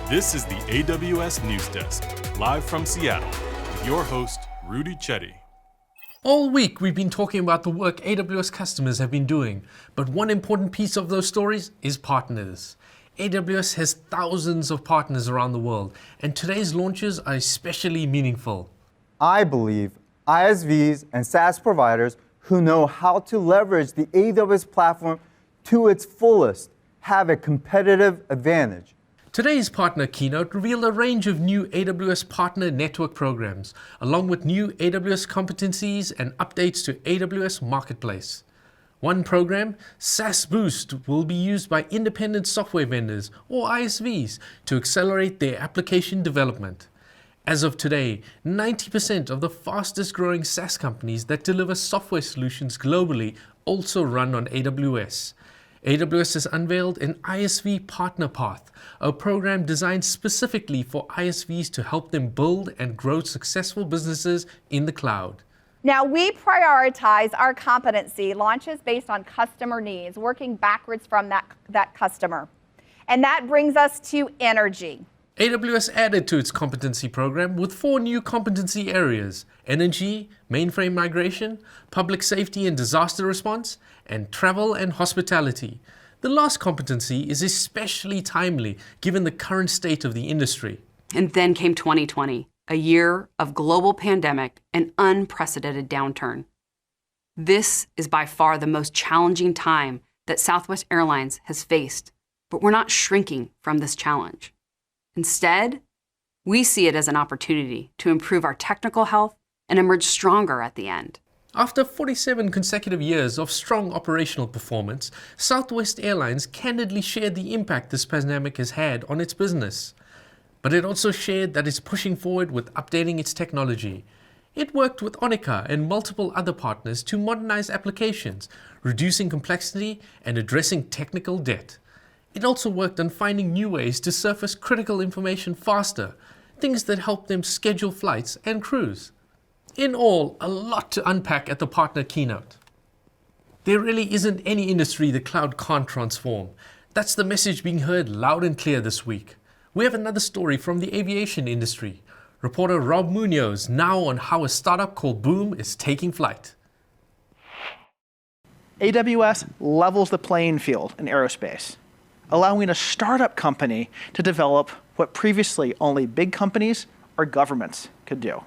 This is the AWS News Desk, live from Seattle, with your host, Rudy Chetty. All week, we've been talking about the work AWS customers have been doing, but one important piece of those stories is partners. AWS has thousands of partners around the world, and today's launches are especially meaningful. I believe ISVs and SaaS providers who know how to leverage the AWS platform to its fullest have a competitive advantage. Today's Partner Keynote revealed a range of new AWS Partner Network programs, along with new AWS competencies and updates to AWS Marketplace. One program, SaaS Boost, will be used by independent software vendors, or ISVs, to accelerate their application development. As of today, 90% of the fastest growing SaaS companies that deliver software solutions globally also run on AWS. AWS has unveiled an ISV Partner Path, a program designed specifically for ISVs to help them build and grow successful businesses in the cloud. Now, we prioritize our competency launches based on customer needs, working backwards from that customer. And that brings us to energy. AWS added to its competency program with 4 new competency areas: energy, mainframe migration, public safety and disaster response, and travel and hospitality. The last competency is especially timely given the current state of the industry. And then came 2020, a year of global pandemic and unprecedented downturn. This is by far the most challenging time that Southwest Airlines has faced, but we're not shrinking from this challenge. Instead, we see it as an opportunity to improve our technical health and emerge stronger at the end. After 47 consecutive years of strong operational performance, Southwest Airlines candidly shared the impact this pandemic has had on its business. But it also shared that it's pushing forward with updating its technology. It worked with Onica and multiple other partners to modernize applications, reducing complexity and addressing technical debt. It also worked on finding new ways to surface critical information faster, things that help them schedule flights and crews. In all, a lot to unpack at the Partner Keynote. There really isn't any industry the cloud can't transform. That's the message being heard loud and clear this week. We have another story from the aviation industry. Reporter Rob Munoz now on how a startup called Boom is taking flight. AWS levels the playing field in aerospace, allowing a startup company to develop what previously only big companies or governments could do.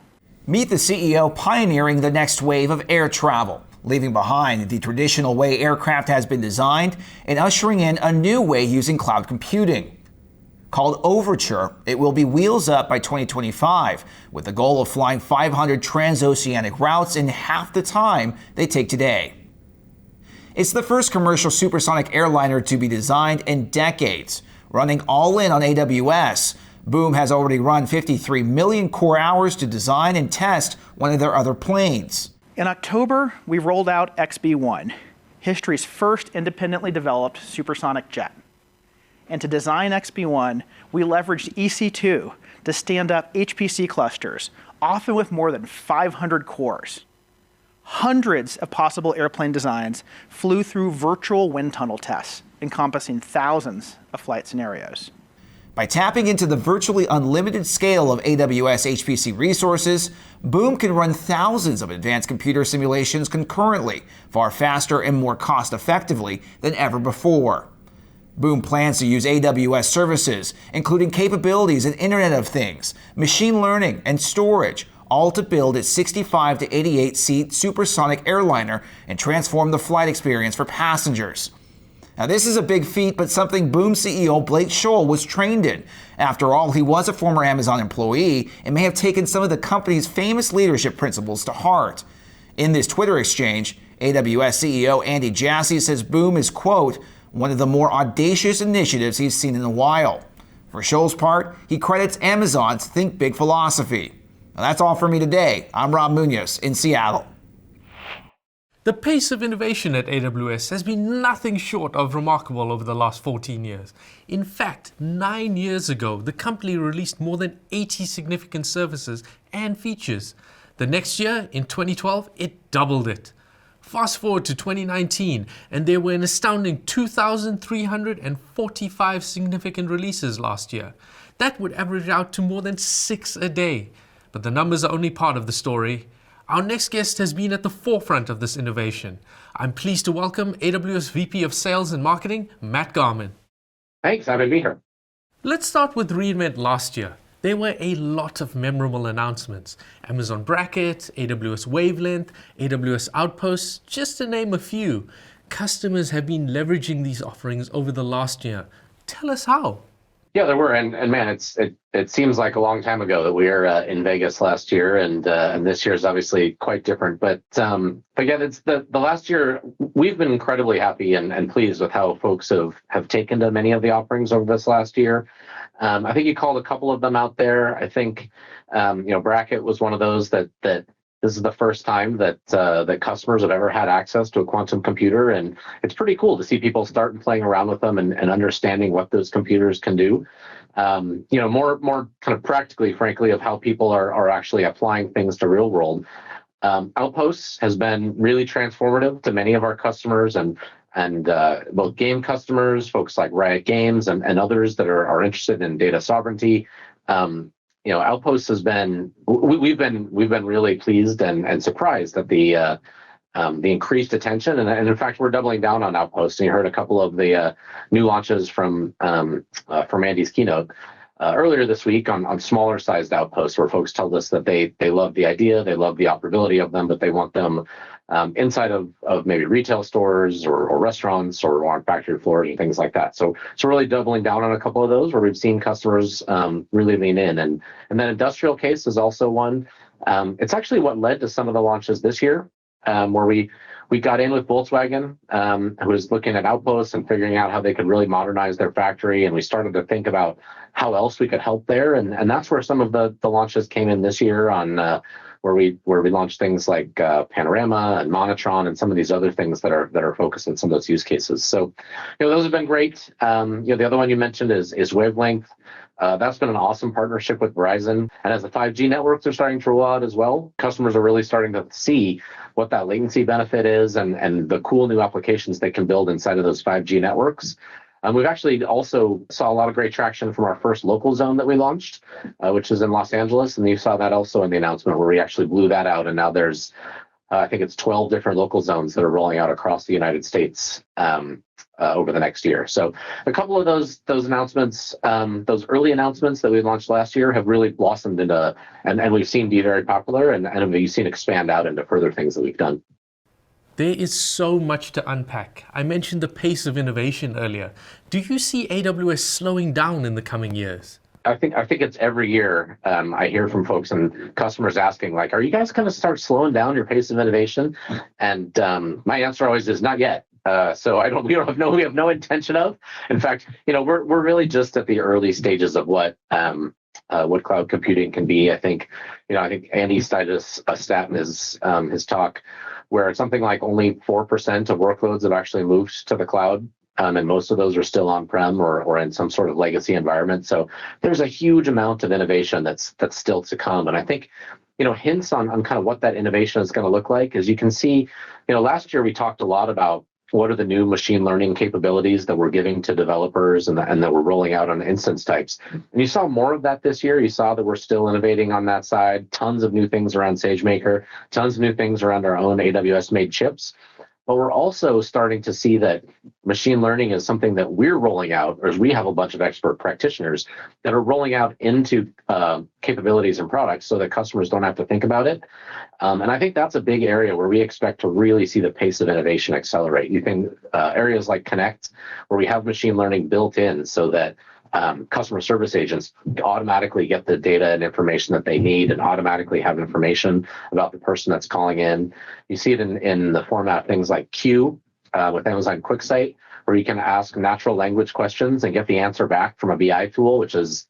Meet the CEO pioneering the next wave of air travel, leaving behind the traditional way aircraft has been designed and ushering in a new way using cloud computing. Called Overture, it will be wheels up by 2025, with the goal of flying 500 transoceanic routes in half the time they take today. It's the first commercial supersonic airliner to be designed in decades, running all in on AWS. Boom has already run 53 million core hours to design and test one of their other planes. In October, we rolled out XB-1, history's first independently developed supersonic jet. And to design XB-1, we leveraged EC2 to stand up HPC clusters, often with more than 500 cores. Hundreds of possible airplane designs flew through virtual wind tunnel tests, encompassing thousands of flight scenarios. By tapping into the virtually unlimited scale of AWS HPC resources, Boom can run thousands of advanced computer simulations concurrently, far faster and more cost-effectively than ever before. Boom plans to use AWS services, including capabilities in Internet of Things, machine learning, and storage, all to build its 65 to 88-seat supersonic airliner and transform the flight experience for passengers. Now, this is a big feat, but something Boom CEO Blake Scholl was trained in. After all, he was a former Amazon employee and may have taken some of the company's famous leadership principles to heart. In this Twitter exchange, AWS CEO Andy Jassy says Boom is, quote, one of the more audacious initiatives he's seen in a while. For Scholl's part, he credits Amazon's Think Big philosophy. Now, that's all for me today. I'm Rob Munoz in Seattle. The pace of innovation at AWS has been nothing short of remarkable over the last 14 years. In fact, 9 years ago, the company released more than 80 significant services and features. The next year, in 2012, it doubled it. Fast forward to 2019, and there were an astounding 2,345 significant releases last year. That would average out to more than 6 a day. But the numbers are only part of the story. Our next guest has been at the forefront of this innovation. I'm pleased to welcome AWS VP of Sales and Marketing, Matt Garman. Thanks, happy to be here. Let's start with re:Invent last year. There were a lot of memorable announcements. Amazon Braket, AWS Wavelength, AWS Outposts, just to name a few. Customers have been leveraging these offerings over the last year. Tell us how. Yeah, there were, and man, it seems like a long time ago that we were in Vegas last year, and this year is obviously quite different. But yeah, it's the last year we've been incredibly happy and pleased with how folks have taken to many of the offerings over this last year. I think you called a couple of them out there. I think Braket was one of those that this is the first time that customers have ever had access to a quantum computer, and it's pretty cool to see people start playing around with them and understanding what those computers can do. More kind of practically, frankly, of how people are actually applying things to real world. Outposts has been really transformative to many of our customers and both game customers, folks like Riot Games and others that are interested in data sovereignty. Outposts has been we've been really pleased and surprised at the increased attention, and in fact we're doubling down on Outposts. And you heard a couple of the new launches from Andy's keynote earlier this week on smaller sized Outposts, where folks told us that they love the idea, they love the operability of them, but they want them inside of maybe retail stores or restaurants or on factory floors and things like that. So really doubling down on a couple of those where we've seen customers really lean in. And then industrial case is also one. It's actually what led to some of the launches this year, where we got in with Volkswagen, who was looking at Outposts and figuring out how they could really modernize their factory. And we started to think about how else we could help there. And that's where some of the launches came in this year on where we launched things like Panorama and Monotron and some of these other things that are focused on some of those use cases. So, those have been great. The other one you mentioned is Wavelength. That's been an awesome partnership with Verizon. And as the 5G networks are starting to roll out as well, customers are really starting to see what that latency benefit is and the cool new applications they can build inside of those 5G networks. We've actually also saw a lot of great traction from our first local zone that we launched, which is in Los Angeles. And you saw that also in the announcement where we actually blew that out. And now there's, I think it's 12 different local zones that are rolling out across the United States over the next year. So a couple of those announcements, those early announcements that we launched last year have really blossomed into, and we've seen be very popular and we've seen expand out into further things that we've done. There is so much to unpack. I mentioned the pace of innovation earlier. Do you see AWS slowing down in the coming years? I think it's every year. I hear from folks and customers asking, like, are you guys going to start slowing down your pace of innovation? And my answer always is not yet. So we have no intention of. In fact, we're really just at the early stages of what cloud computing can be. I think Andy cited a stat in his talk where it's something like only 4% of workloads have actually moved to the cloud. And most of those are still on-prem or in some sort of legacy environment. So there's a huge amount of innovation that's still to come. And I think, hints on kind of what that innovation is going to look like is you can see, last year we talked a lot about what are the new machine learning capabilities that we're giving to developers and that we're rolling out on instance types. And you saw more of that this year. You saw that we're still innovating on that side, tons of new things around SageMaker, tons of new things around our own AWS-made chips. But we're also starting to see that machine learning is something that we're rolling out, or we have a bunch of expert practitioners that are rolling out into capabilities and products so that customers don't have to think about it. And I think that's a big area where we expect to really see the pace of innovation accelerate. You can areas like Connect, where we have machine learning built in so that customer service agents automatically get the data and information that they need and automatically have information about the person that's calling in. You see it in the format of things like Q with Amazon QuickSight, where you can ask natural language questions and get the answer back from a BI tool, which is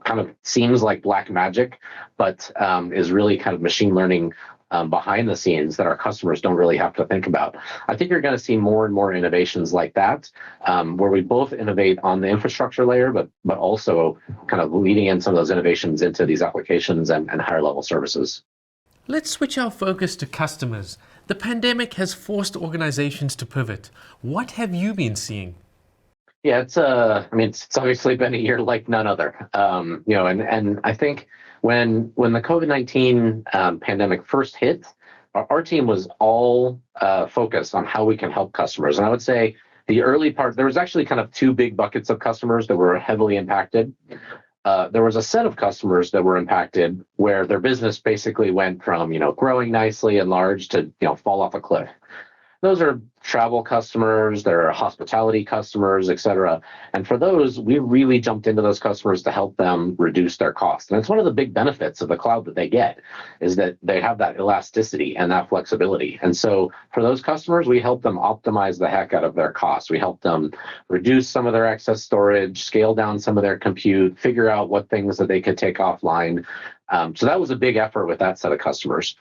kind of seems like black magic, but is really kind of machine learning behind the scenes that our customers don't really have to think about. I think you're going to see more and more innovations like that, where we both innovate on the infrastructure layer, but also kind of leading in some of those innovations into these applications and higher level services. Let's switch our focus to customers. The pandemic has forced organizations to pivot. What have you been seeing? Yeah, it's obviously been a year like none other. And I think when the COVID-19 pandemic first hit, our team was all focused on how we can help customers. And I would say the early part, there was actually kind of two big buckets of customers that were heavily impacted. There was a set of customers that were impacted where their business basically went from, growing nicely and large to, fall off a cliff. Those are travel customers, there are hospitality customers, et cetera. And for those, we really jumped into those customers to help them reduce their costs. And it's one of the big benefits of the cloud that they get is that they have that elasticity and that flexibility. And so for those customers, we help them optimize the heck out of their costs. We help them reduce some of their excess storage, scale down some of their compute, figure out what things that they could take offline. So that was a big effort with that set of customers.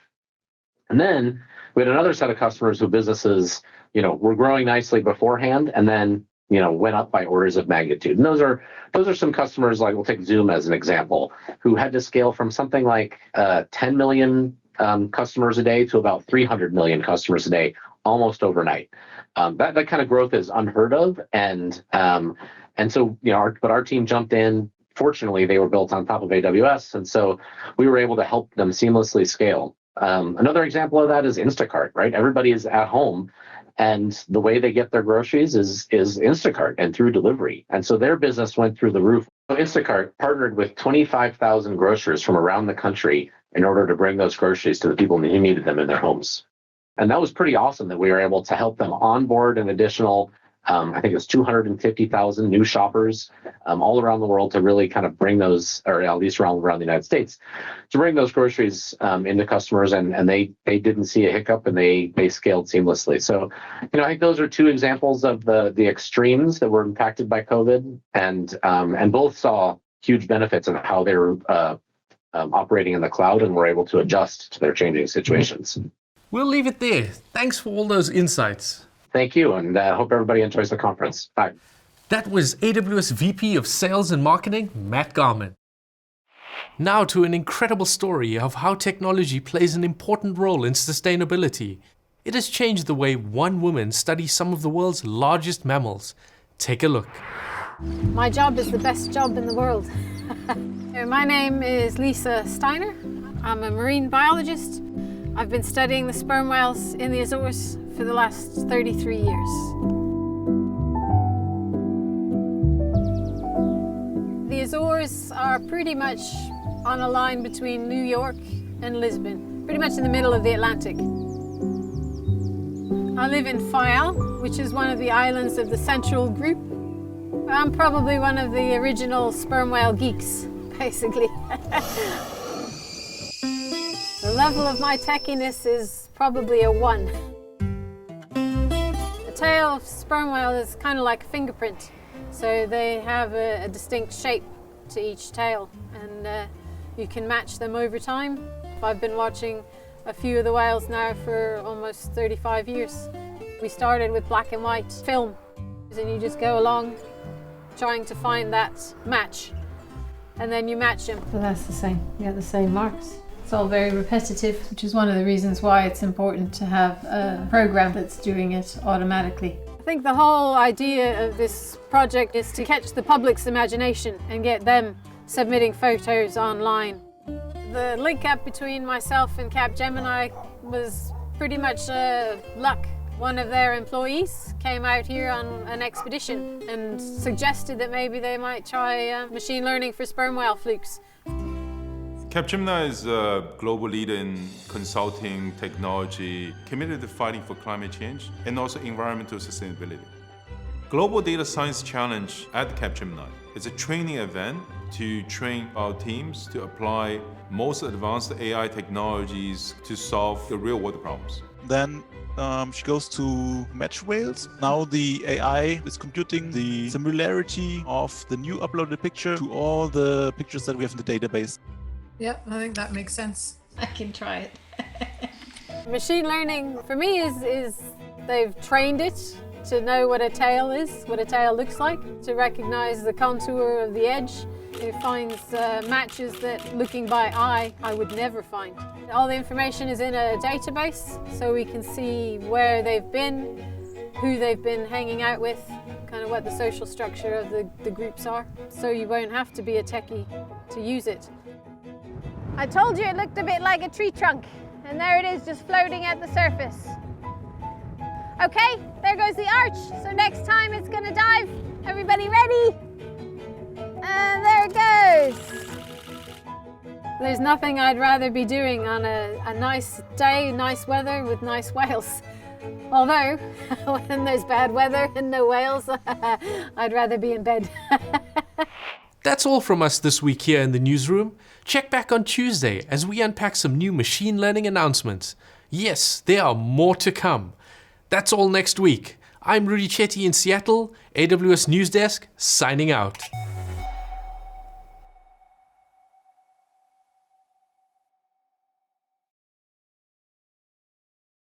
And then we had another set of customers who businesses, were growing nicely beforehand and then, went up by orders of magnitude. And those are some customers, like we'll take Zoom as an example, who had to scale from something like 10 million customers a day to about 300 million customers a day almost overnight. That kind of growth is unheard of. And so, our team jumped in. Fortunately, they were built on top of AWS. And so we were able to help them seamlessly scale. Another example of that is Instacart, right? Everybody is at home and the way they get their groceries is Instacart and through delivery. And so their business went through the roof. So Instacart partnered with 25,000 grocers from around the country in order to bring those groceries to the people who needed them in their homes. And that was pretty awesome that we were able to help them onboard an additional I think it's 250,000 new shoppers all around the world to really kind of bring those, or at least around the United States, to bring those groceries into customers, and they didn't see a hiccup and they scaled seamlessly. So, I think those are two examples of the extremes that were impacted by COVID, and both saw huge benefits in how they were operating in the cloud and were able to adjust to their changing situations. We'll leave it there. Thanks for all those insights. Thank you, and hope everybody enjoys the conference. Bye. That was AWS VP of Sales and Marketing, Matt Garman. Now to an incredible story of how technology plays an important role in sustainability. It has changed the way one woman studies some of the world's largest mammals. Take a look. My job is the best job in the world. My name is Lisa Steiner. I'm a marine biologist. I've been studying the sperm whales in the Azores for the last 33 years. The Azores are pretty much on a line between New York and Lisbon, pretty much in the middle of the Atlantic. I live in Fayal, which is one of the islands of the Central Group. I'm probably one of the original sperm whale geeks, basically. The level of my techiness is probably a 1. The tail of sperm whale is kind of like a fingerprint, so they have a distinct shape to each tail, and you can match them over time. I've been watching a few of the whales now for almost 35 years. We started with black and white film, and you just go along trying to find that match, and then you match them. So that's the same, you get the same marks. It's all very repetitive, which is one of the reasons why it's important to have a program that's doing it automatically. I think the whole idea of this project is to catch the public's imagination and get them submitting photos online. The link up between myself and Capgemini was pretty much luck. One of their employees came out here on an expedition and suggested that maybe they might try machine learning for sperm whale flukes. Capgemini is a global leader in consulting technology, committed to fighting for climate change and also environmental sustainability. Global Data Science Challenge at Capgemini is a training event to train our teams to apply most advanced AI technologies to solve the real world problems. Then she goes to match whales. Now the AI is computing the similarity of the new uploaded picture to all the pictures that we have in the database. Yeah, I think that makes sense. I can try it. Machine learning for me is they've trained it to know what a tail is, what a tail looks like, to recognize the contour of the edge. It finds matches that, looking by eye, I would never find. All the information is in a database, so we can see where they've been, who they've been hanging out with, kind of what the social structure of the groups are, so you won't have to be a techie to use it. I told you it looked a bit like a tree trunk, and there it is, just floating at the surface. Okay, there goes the arch, so next time it's gonna dive. Everybody ready? And there it goes. There's nothing I'd rather be doing on a nice day, nice weather with nice whales. Although, when there's bad weather and no whales, I'd rather be in bed. That's all from us this week here in the newsroom. Check back on Tuesday as we unpack some new machine learning announcements. Yes, there are more to come. That's all next week. I'm Rudy Chetty in Seattle, AWS News Desk, signing out.